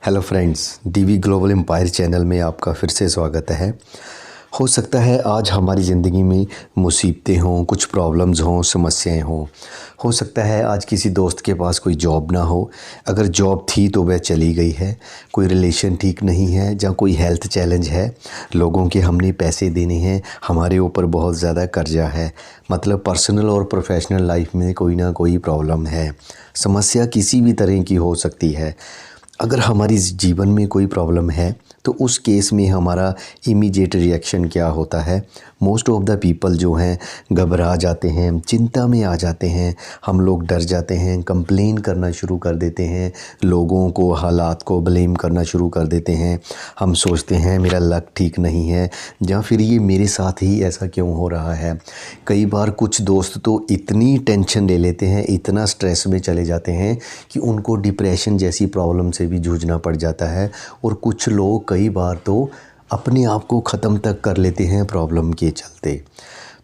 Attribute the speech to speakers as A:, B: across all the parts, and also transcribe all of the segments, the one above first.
A: Hello friends, DV global empire channel में आपका फिर से स्वागत है। हो सकता है आज हमारी ज़िंदगी में मुसीबतें हों, कुछ प्रॉब्लम्स हों, समस्याएं हों। हो सकता है आज किसी दोस्त के पास कोई जॉब ना हो, अगर जॉब थी तो वह चली गई है। कोई रिलेशन ठीक नहीं है, या कोई हेल्थ चैलेंज है, लोगों के हमने पैसे देने हैं, हमारे ऊपर बहुत ज़्यादा कर्जा है। मतलब पर्सनल और प्रोफेशनल लाइफ में कोई ना कोई प्रॉब्लम है। समस्या किसी भी तरह की हो सकती है। अगर हमारी जीवन में कोई प्रॉब्लम है तो उस केस में हमारा इमीडिएट रिएक्शन क्या होता है। मोस्ट ऑफ़ द पीपल जो हैं घबरा जाते हैं, चिंता में आ जाते हैं, हम लोग डर जाते हैं, कंप्लेन करना शुरू कर देते हैं, लोगों को, हालात को ब्लेम करना शुरू कर देते हैं। हम सोचते हैं मेरा लक ठीक नहीं है, या फिर ये मेरे साथ ही ऐसा क्यों हो रहा है। कई बार कुछ दोस्त तो इतनी टेंशन ले लेते हैं, इतना स्ट्रेस में चले जाते हैं कि उनको डिप्रेशन जैसी प्रॉब्लम से भी जूझना पड़ जाता है। और कुछ लोग कई बार तो अपने आप को ख़त्म तक कर लेते हैं प्रॉब्लम के चलते।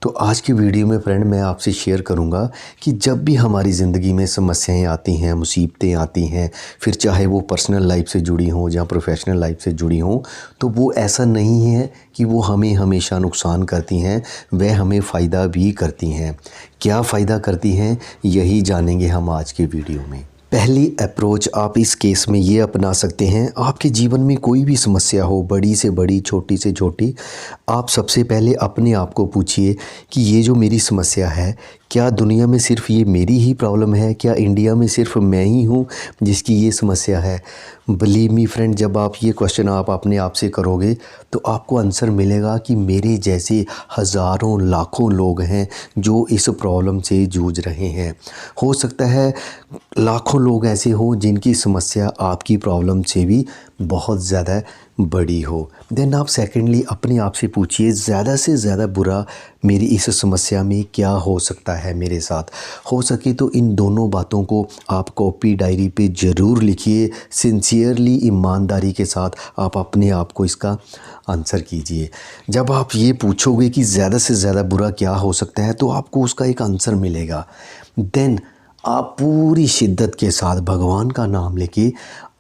A: तो आज की वीडियो में फ्रेंड मैं आपसे शेयर करूंगा कि जब भी हमारी ज़िंदगी में समस्याएं आती हैं, मुसीबतें आती हैं, फिर चाहे वो पर्सनल लाइफ से जुड़ी हों या प्रोफेशनल लाइफ से जुड़ी हों, तो वो ऐसा नहीं है कि वो हमें हमेशा नुकसान करती हैं, वह हमें फ़ायदा भी करती हैं। क्या फ़ायदा करती हैं, यही जानेंगे हम आज की वीडियो में। पहली अप्रोच आप इस केस में ये अपना सकते हैं। आपके जीवन में कोई भी समस्या हो, बड़ी से बड़ी, छोटी से छोटी, आप सबसे पहले अपने आप को पूछिए कि ये जो मेरी समस्या है, क्या दुनिया में सिर्फ़ ये मेरी ही प्रॉब्लम है? क्या इंडिया में सिर्फ़ मैं ही हूँ जिसकी ये समस्या है? बिलीव मी फ्रेंड, जब आप ये क्वेश्चन आप अपने आप से करोगे तो आपको आंसर मिलेगा कि मेरे जैसे हज़ारों लाखों लोग हैं जो इस प्रॉब्लम से जूझ रहे हैं। हो सकता है लाखों लोग ऐसे हों जिनकी समस्या आपकी प्रॉब्लम से भी बहुत ज़्यादा बड़ी हो। देन आप सेकेंडली अपने आप से पूछिए, ज़्यादा से ज़्यादा बुरा मेरी इस समस्या में क्या हो सकता है मेरे साथ। हो सके तो इन दोनों बातों को आप कॉपी डायरी पे ज़रूर लिखिए। सिंसियरली, ईमानदारी के साथ आप अपने आप को इसका आंसर कीजिए। जब आप ये पूछोगे कि ज़्यादा से ज़्यादा बुरा क्या हो सकता है, तो आपको उसका एक आंसर मिलेगा। देन आप पूरी शिद्दत के साथ भगवान का नाम लेके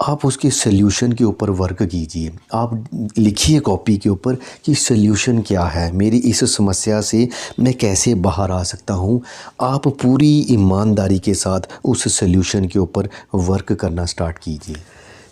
A: आप उसके सल्यूशन के ऊपर वर्क कीजिए। आप लिखिए कॉपी के ऊपर कि सल्यूशन क्या है, मेरी इस समस्या से मैं कैसे बाहर आ सकता हूँ। आप पूरी ईमानदारी के साथ उस सल्यूशन के ऊपर वर्क करना स्टार्ट कीजिए।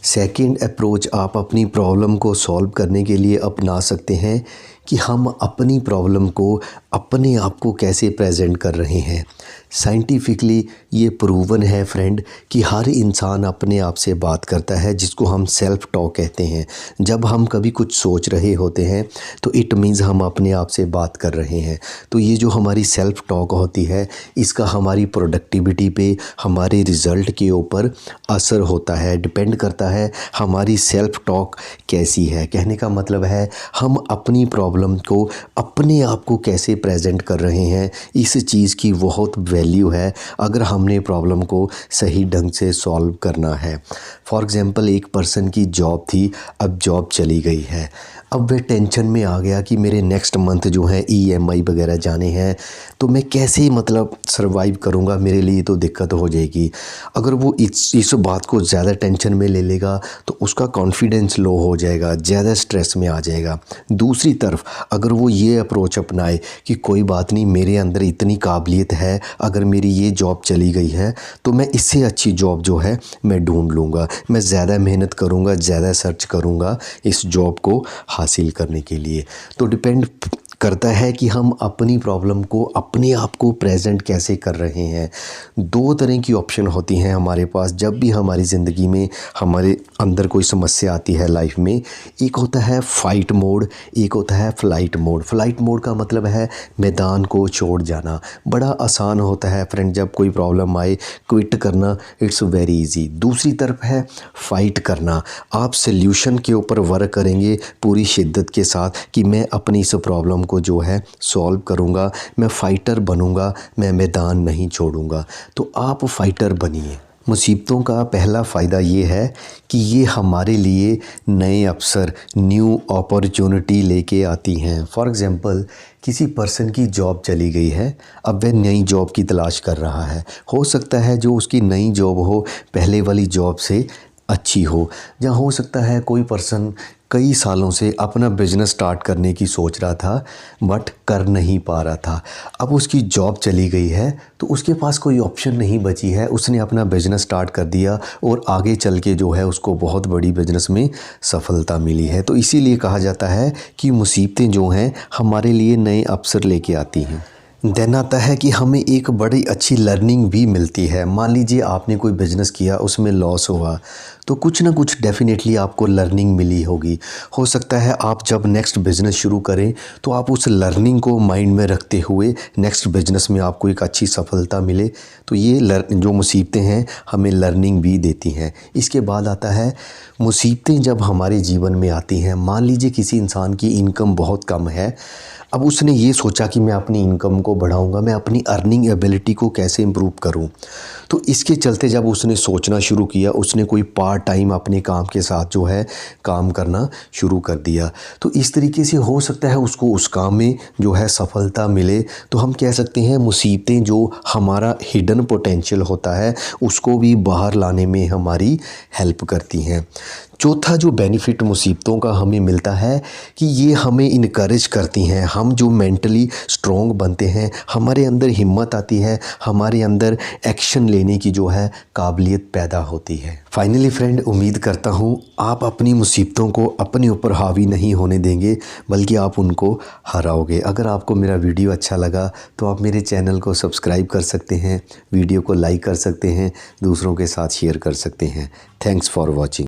A: सेकंड अप्रोच आप अपनी प्रॉब्लम को सॉल्व करने के लिए अपना सकते हैं कि हम अपनी प्रॉब्लम को, अपने आप को कैसे प्रेजेंट कर रहे हैं। साइंटिफिकली ये प्रूवन है फ्रेंड कि हर इंसान अपने आप से बात करता है, जिसको हम सेल्फ टॉक कहते हैं। जब हम कभी कुछ सोच रहे होते हैं तो इट मीन्स हम अपने आप से बात कर रहे हैं। तो ये जो हमारी सेल्फ टॉक होती है, इसका हमारी प्रोडक्टिविटी पे, हमारे रिज़ल्ट के ऊपर असर होता है। डिपेंड करता है हमारी सेल्फ टॉक कैसी है। कहने का मतलब है हम अपनी प्रॉब्लम को, अपने आप को कैसे प्रेजेंट कर रहे हैं, इस चीज़ की बहुत वैल्यू है अगर हमने प्रॉब्लम को सही ढंग से सॉल्व करना है। फॉर एग्ज़ाम्पल, एक पर्सन की जॉब थी, अब जॉब चली गई है। अब वह टेंशन में आ गया कि मेरे नेक्स्ट मंथ जो है ईएमआई वगैरह जाने हैं, तो मैं कैसे मतलब सर्वाइव करूंगा, मेरे लिए तो दिक्कत हो जाएगी। अगर वो इस बात को ज़्यादा टेंशन में ले लेगा तो उसका कॉन्फिडेंस लो हो जाएगा, ज़्यादा स्ट्रेस में आ जाएगा। दूसरी तरफ अगर वो ये अप्रोच अपनाए कि कोई बात नहीं, मेरे अंदर इतनी काबिलियत है, अगर मेरी ये जॉब चली गई है तो मैं इससे अच्छी जॉब जो है मैं ढूंढ लूँगा, मैं ज़्यादा मेहनत करूँगा, ज़्यादा सर्च करूँगा इस जॉब को हासिल करने के लिए। तो डिपेंड करता है कि हम अपनी प्रॉब्लम को, अपने आप को प्रेजेंट कैसे कर रहे हैं। दो तरह की ऑप्शन होती हैं हमारे पास जब भी हमारी ज़िंदगी में हमारे अंदर कोई समस्या आती है लाइफ में। एक होता है फ़ाइट मोड, एक होता है फ़्लाइट मोड। फ़्लाइट मोड का मतलब है मैदान को छोड़ जाना। बड़ा आसान होता है फ्रेंड, जब कोई प्रॉब्लम आए क्विट करना, इट्स वेरी इजी। दूसरी तरफ है फ़ाइट करना। आप सल्यूशन के ऊपर वर्क करेंगे पूरी शिद्दत के साथ कि मैं अपनी इस प्रॉब्लम को जो है सॉल्व करूँगा, मैं फ़ाइटर बनूँगा, मैं मैदान नहीं छोड़ूँगा। तो आप फ़ाइटर बनिए। मुसीबतों का पहला फ़ायदा ये है कि ये हमारे लिए नए अवसर, न्यू अपॉर्चुनिटी लेके आती हैं। फॉर एग्ज़ाम्पल, किसी पर्सन की जॉब चली गई है, अब वह नई जॉब की तलाश कर रहा है। हो सकता है जो उसकी नई जॉब हो पहले वाली जॉब से अच्छी हो। या हो सकता है कोई पर्सन कई सालों से अपना बिज़नेस स्टार्ट करने की सोच रहा था बट कर नहीं पा रहा था। अब उसकी जॉब चली गई है तो उसके पास कोई ऑप्शन नहीं बची है, उसने अपना बिज़नेस स्टार्ट कर दिया और आगे चल के जो है उसको बहुत बड़ी बिज़नेस में सफलता मिली है। तो इसीलिए कहा जाता है कि मुसीबतें जो हैं हमारे लिए नए अवसर लेके आती हैं। देन आता है कि हमें एक बड़ी अच्छी लर्निंग भी मिलती है। मान लीजिए आपने कोई बिज़नेस किया, उसमें लॉस हुआ, तो कुछ ना कुछ डेफ़िनेटली आपको लर्निंग मिली होगी। हो सकता है आप जब नेक्स्ट बिज़नेस शुरू करें तो आप उस लर्निंग को माइंड में रखते हुए नेक्स्ट बिज़नेस में आपको एक अच्छी सफलता मिले। तो ये जो मुसीबतें हैं हमें लर्निंग भी देती हैं। इसके बाद आता है मुसीबतें जब हमारे जीवन में आती हैं, मान लीजिए किसी इंसान की इनकम बहुत कम है। अब उसने ये सोचा कि मैं अपनी इनकम को बढ़ाऊंगा, मैं अपनी अर्निंग एबिलिटी को कैसे इम्प्रूव करूं। तो इसके चलते जब उसने सोचना शुरू किया, उसने कोई पार्ट टाइम अपने काम के साथ जो है काम करना शुरू कर दिया। तो इस तरीके से हो सकता है उसको उस काम में जो है सफलता मिले। तो हम कह सकते हैं मुसीबतें जो हमारा हिडन पोटेंशियल होता है उसको भी बाहर लाने में हमारी हेल्प करती हैं। चौथा जो बेनिफिट मुसीबतों का हमें मिलता है कि ये हमें इनकरेज करती हैं। हम जो मेंटली स्ट्रॉन्ग बनते हैं, हमारे अंदर हिम्मत आती है, हमारे अंदर एक्शन लेने की जो है काबिलियत पैदा होती है। फाइनली फ्रेंड, उम्मीद करता हूँ आप अपनी मुसीबतों को अपने ऊपर हावी नहीं होने देंगे बल्कि आप उनको हराओगे। अगर आपको मेरा वीडियो अच्छा लगा तो आप मेरे चैनल को सब्सक्राइब कर सकते हैं, वीडियो को लाइक कर सकते हैं, दूसरों के साथ शेयर कर सकते हैं। Thanks for watching.